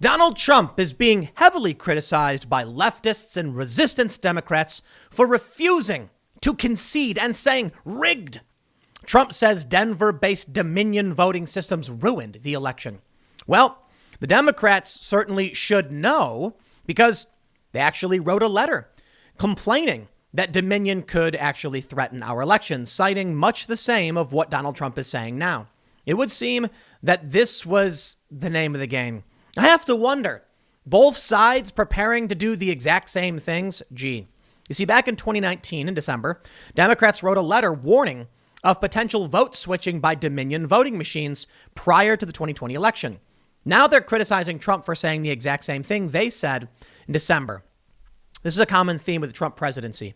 Donald Trump is being heavily criticized by leftists and resistance Democrats for refusing to concede and saying rigged. Trump says Denver-based Dominion voting systems ruined the election. Well, the Democrats certainly should know because they actually wrote a letter complaining that Dominion could actually threaten our elections, citing much the same of what Donald Trump is saying now. It would seem that this was the name of the game. I have to wonder, both sides preparing to do the exact same things? Gee, you see, back in 2019, in December, Democrats wrote a letter warning of potential vote switching by Dominion voting machines prior to the 2020 election. Now they're criticizing Trump for saying the exact same thing they said in December. This is a common theme with the Trump presidency.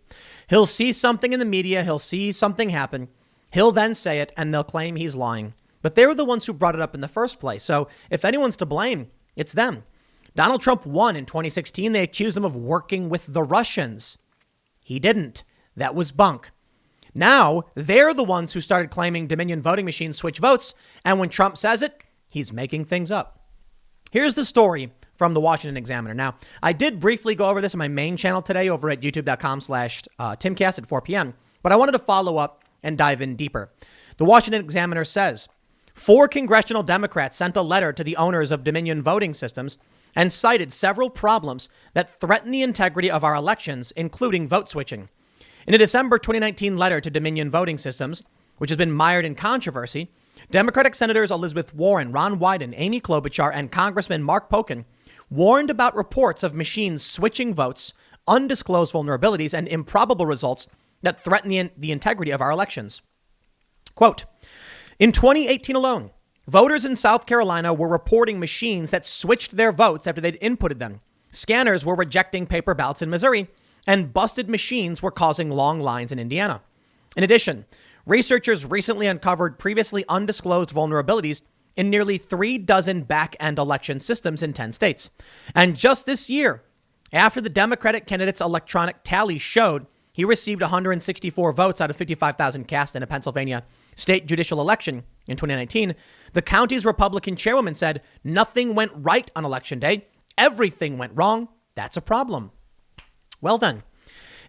He'll see something in the media, he'll see something happen, he'll then say it, and they'll claim he's lying. But they were the ones who brought it up in the first place. So if anyone's to blame, it's them. Donald Trump won in 2016. They accused him of working with the Russians. He didn't. That was bunk. Now they're the ones who started claiming Dominion voting machines switch votes. And when Trump says it, he's making things up. Here's the story from the Washington Examiner. Now, I did briefly go over this on my main channel today over at youtube.com/Timcast at 4 p.m. But I wanted to follow up and dive in deeper. The Washington Examiner says 4 congressional Democrats sent a letter to the owners of Dominion voting systems and cited several problems that threaten the integrity of our elections, including vote switching. In a December 2019 letter to Dominion voting systems, which has been mired in controversy, Democratic Senators Elizabeth Warren, Ron Wyden, Amy Klobuchar, and Congressman Mark Pocan warned about reports of machines switching votes, undisclosed vulnerabilities, and improbable results that threaten the integrity of our elections. Quote, in 2018 alone, voters in South Carolina were reporting machines that switched their votes after they'd inputted them. Scanners were rejecting paper ballots in Missouri, and busted machines were causing long lines in Indiana. In addition, researchers recently uncovered previously undisclosed vulnerabilities in nearly 36 back-end election systems in 10 states. And just this year, after the Democratic candidate's electronic tally showed he received 164 votes out of 55,000 cast in a Pennsylvania state judicial election in 2019, the county's Republican chairwoman said nothing went right on election day. Everything went wrong. That's a problem. Well then,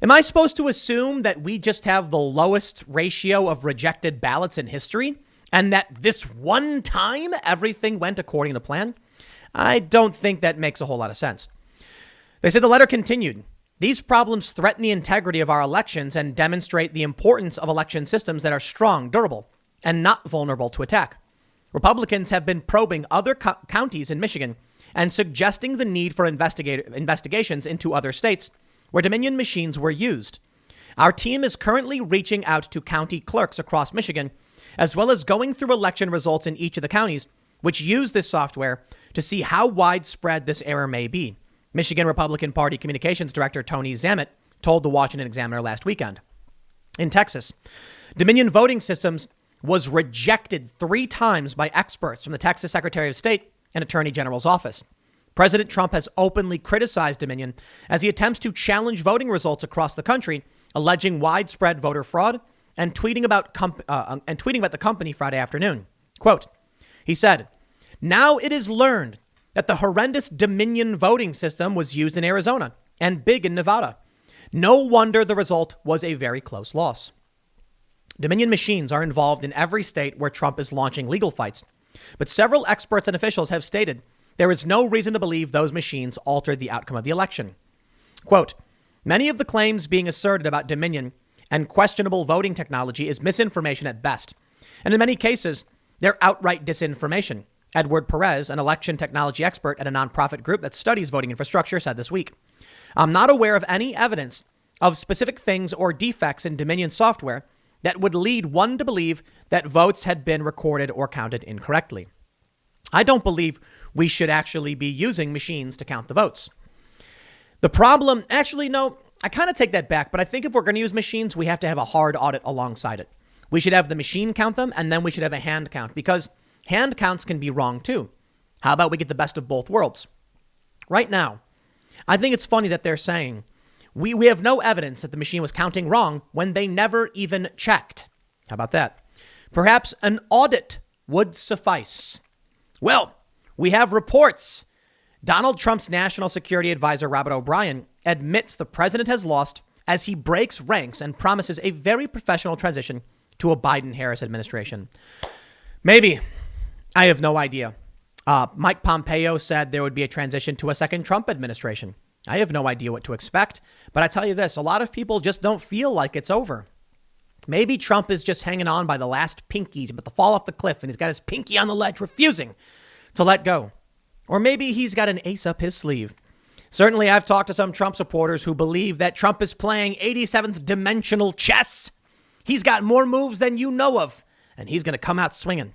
am I supposed to assume that we just have the lowest ratio of rejected ballots in history and that this one time everything went according to plan? I don't think that makes a whole lot of sense. They say the letter continued. These problems threaten the integrity of our elections and demonstrate the importance of election systems that are strong, durable, and not vulnerable to attack. Republicans have been probing other counties in Michigan and suggesting the need for investigations into other states where Dominion machines were used. Our team is currently reaching out to county clerks across Michigan, as well as going through election results in each of the counties which use this software to see how widespread this error may be. Michigan Republican Party Communications Director Tony Zammit told the Washington Examiner last weekend. In Texas, Dominion voting systems was rejected 3 times by experts from the Texas Secretary of State and Attorney General's office. President Trump has openly criticized Dominion as he attempts to challenge voting results across the country, alleging widespread voter fraud and tweeting about the company Friday afternoon. Quote, he said, now it is learned that the horrendous Dominion voting system was used in Arizona and big in Nevada. No wonder the result was a very close loss. Dominion machines are involved in every state where Trump is launching legal fights, but several experts and officials have stated there is no reason to believe those machines altered the outcome of the election. Quote, many of the claims being asserted about Dominion and questionable voting technology is misinformation at best, and in many cases, they're outright disinformation. Edward Perez, an election technology expert at a nonprofit group that studies voting infrastructure, said this week, I'm not aware of any evidence of specific things or defects in Dominion software that would lead one to believe that votes had been recorded or counted incorrectly. I don't believe we should actually be using machines to count the votes. The problem, actually, no, I kind of take that back, but I think if we're going to use machines, we have to have a hard audit alongside it. We should have the machine count them, and then we should have a hand count, because hand counts can be wrong too. How about we get the best of both worlds? Right now, I think it's funny that they're saying we have no evidence that the machine was counting wrong when they never even checked. How about that? Perhaps an audit would suffice. Well, we have reports Donald Trump's national security advisor, Robert O'Brien, admits the president has lost as he breaks ranks and promises a very professional transition to a Biden-Harris administration. Maybe. I have no idea. Mike Pompeo said there would be a transition to a second Trump administration. I have no idea what to expect. But I tell you this, a lot of people just don't feel like it's over. Maybe Trump is just hanging on by the last pinky, about to fall off the cliff, and he's got his pinky on the ledge, refusing to let go. Or maybe he's got an ace up his sleeve. Certainly, I've talked to some Trump supporters who believe that Trump is playing 87th dimensional chess. He's got more moves than you know of, and he's going to come out swinging.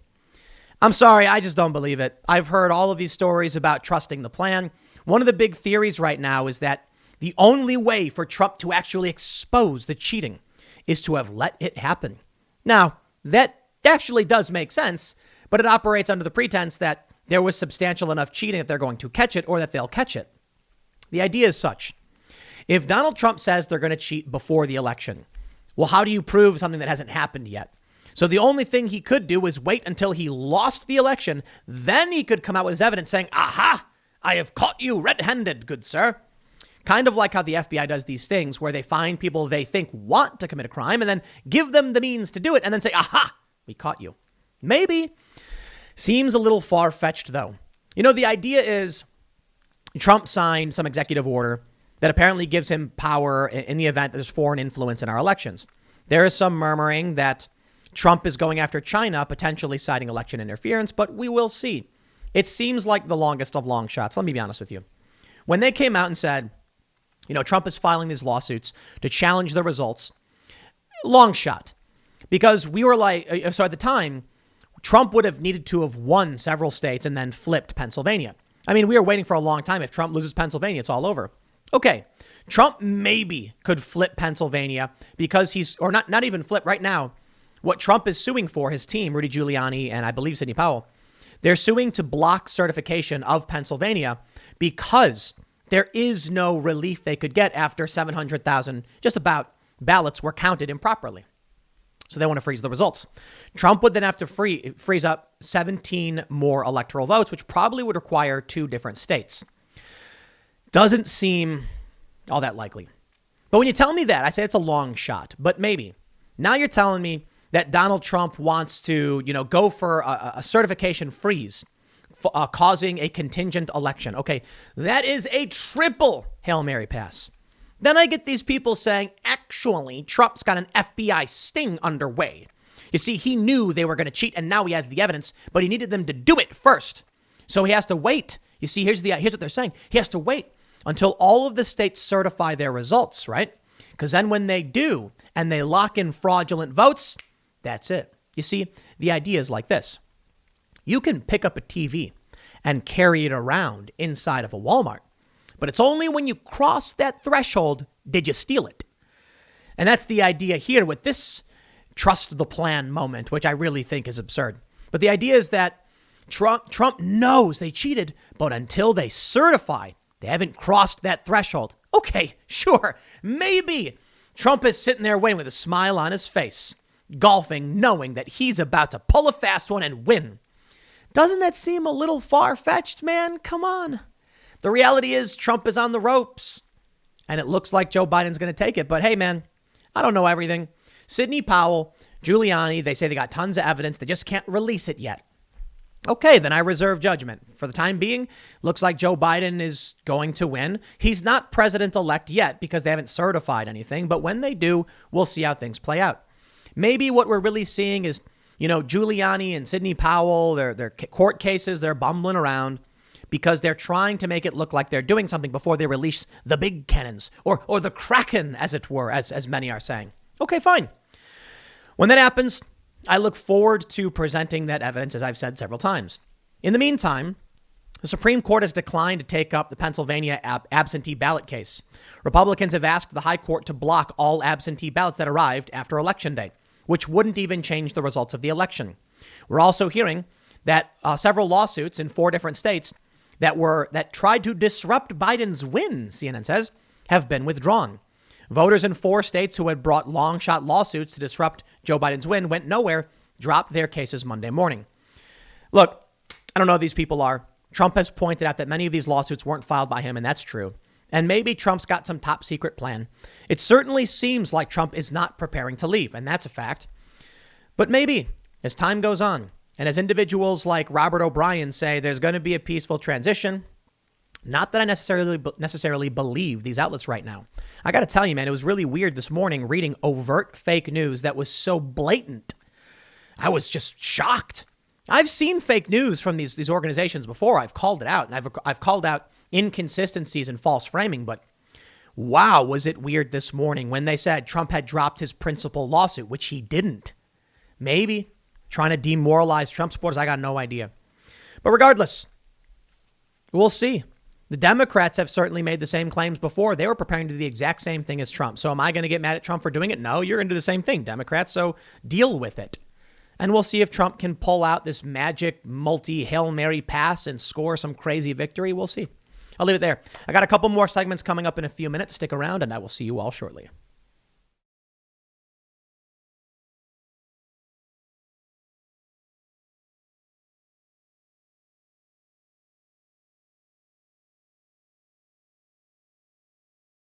I'm sorry, I just don't believe it. I've heard all of these stories about trusting the plan. One of the big theories right now is that the only way for Trump to actually expose the cheating is to have let it happen. Now, that actually does make sense, but it operates under the pretense that there was substantial enough cheating that they're going to catch it or that they'll catch it. The idea is such. If Donald Trump says they're going to cheat before the election, well, how do you prove something that hasn't happened yet? So the only thing he could do is wait until he lost the election. Then he could come out with his evidence saying, aha, I have caught you red-handed, good sir. Kind of like how the FBI does these things where they find people they think want to commit a crime and then give them the means to do it and then say, aha, we caught you. Maybe. Seems a little far-fetched, though. You know, the idea is Trump signed some executive order that apparently gives him power in the event that there's foreign influence in our elections. There is some murmuring that Trump is going after China, potentially citing election interference, but we will see. It seems like the longest of long shots. Let me be honest with you. When they came out and said, you know, Trump is filing these lawsuits to challenge the results, long shot. Because we were like, so at the time, Trump would have needed to have won several states and then flipped Pennsylvania. I mean, we were waiting for a long time. If Trump loses Pennsylvania, it's all over. Okay, Trump maybe could flip Pennsylvania because or not even flip right now. What Trump is suing for, his team, Rudy Giuliani and I believe Sidney Powell, they're suing to block certification of Pennsylvania because there is no relief they could get after 700,000, just about, ballots were counted improperly. So they want to freeze the results. Trump would then have to freeze up 17 more electoral votes, which probably would require 2 different states. Doesn't seem all that likely. But when you tell me that, I say it's a long shot, but maybe. Now you're telling me that Donald Trump wants to, you know, go for a certification freeze, causing a contingent election. Okay, that is a triple Hail Mary pass. Then I get these people saying, actually, Trump's got an FBI sting underway. You see, he knew they were going to cheat, and now he has the evidence, but he needed them to do it first. So he has to wait. You see, here's what they're saying. He has to wait until all of the states certify their results, right? Because then when they do, and they lock in fraudulent votes, that's it. You see, the idea is like this. You can pick up a TV and carry it around inside of a Walmart. But it's only when you cross that threshold did you steal it. And that's the idea here with this trust the plan moment, which I really think is absurd. But the idea is that Trump knows they cheated, but until they certify, they haven't crossed that threshold. Okay, sure, maybe. Trump is sitting there waiting with a smile on his face, golfing, knowing that he's about to pull a fast one and win. Doesn't that seem a little far-fetched, man? Come on. The reality is Trump is on the ropes, and it looks like Joe Biden's going to take it. But hey, man, I don't know everything. Sidney Powell, Giuliani, they say they got tons of evidence. They just can't release it yet. Okay, then I reserve judgment. For the time being, looks like Joe Biden is going to win. He's not president-elect yet because they haven't certified anything. But when they do, we'll see how things play out. Maybe what we're really seeing is, you know, Giuliani and Sidney Powell, their court cases, they're bumbling around because they're trying to make it look like they're doing something before they release the big cannons or the Kraken, as it were, as many are saying. Okay, fine. When that happens, I look forward to presenting that evidence, as I've said several times. In the meantime, the Supreme Court has declined to take up the Pennsylvania absentee ballot case. Republicans have asked the High Court to block all absentee ballots that arrived after Election Day, which wouldn't even change the results of the election. We're also hearing that several lawsuits in 4 different states that tried to disrupt Biden's win, CNN says, have been withdrawn. Voters in 4 states who had brought long shot lawsuits to disrupt Joe Biden's win went nowhere, dropped their cases Monday morning. Look, I don't know who these people are. Trump has pointed out that many of these lawsuits weren't filed by him, and that's true. And maybe Trump's got some top secret plan. It certainly seems like Trump is not preparing to leave, and that's a fact. But maybe as time goes on, and as individuals like Robert O'Brien say, there's going to be a peaceful transition. Not that I necessarily believe these outlets right now. I got to tell you, man, it was really weird this morning reading overt fake news that was so blatant. I was just shocked. I've seen fake news from these organizations before. I've called it out, and I've called out inconsistencies and false framing. But wow, was it weird this morning when they said Trump had dropped his principal lawsuit, which he didn't. Maybe trying to demoralize Trump supporters. I got no idea. But regardless, we'll see. The Democrats have certainly made the same claims before. They were preparing to do the exact same thing as Trump. So am I going to get mad at Trump for doing it? No, you're going to do the same thing, Democrats. So deal with it. And we'll see if Trump can pull out this magic multi-Hail Mary pass and score some crazy victory. We'll see. I'll leave it there. I got a couple more segments coming up in a few minutes. Stick around and I will see you all shortly.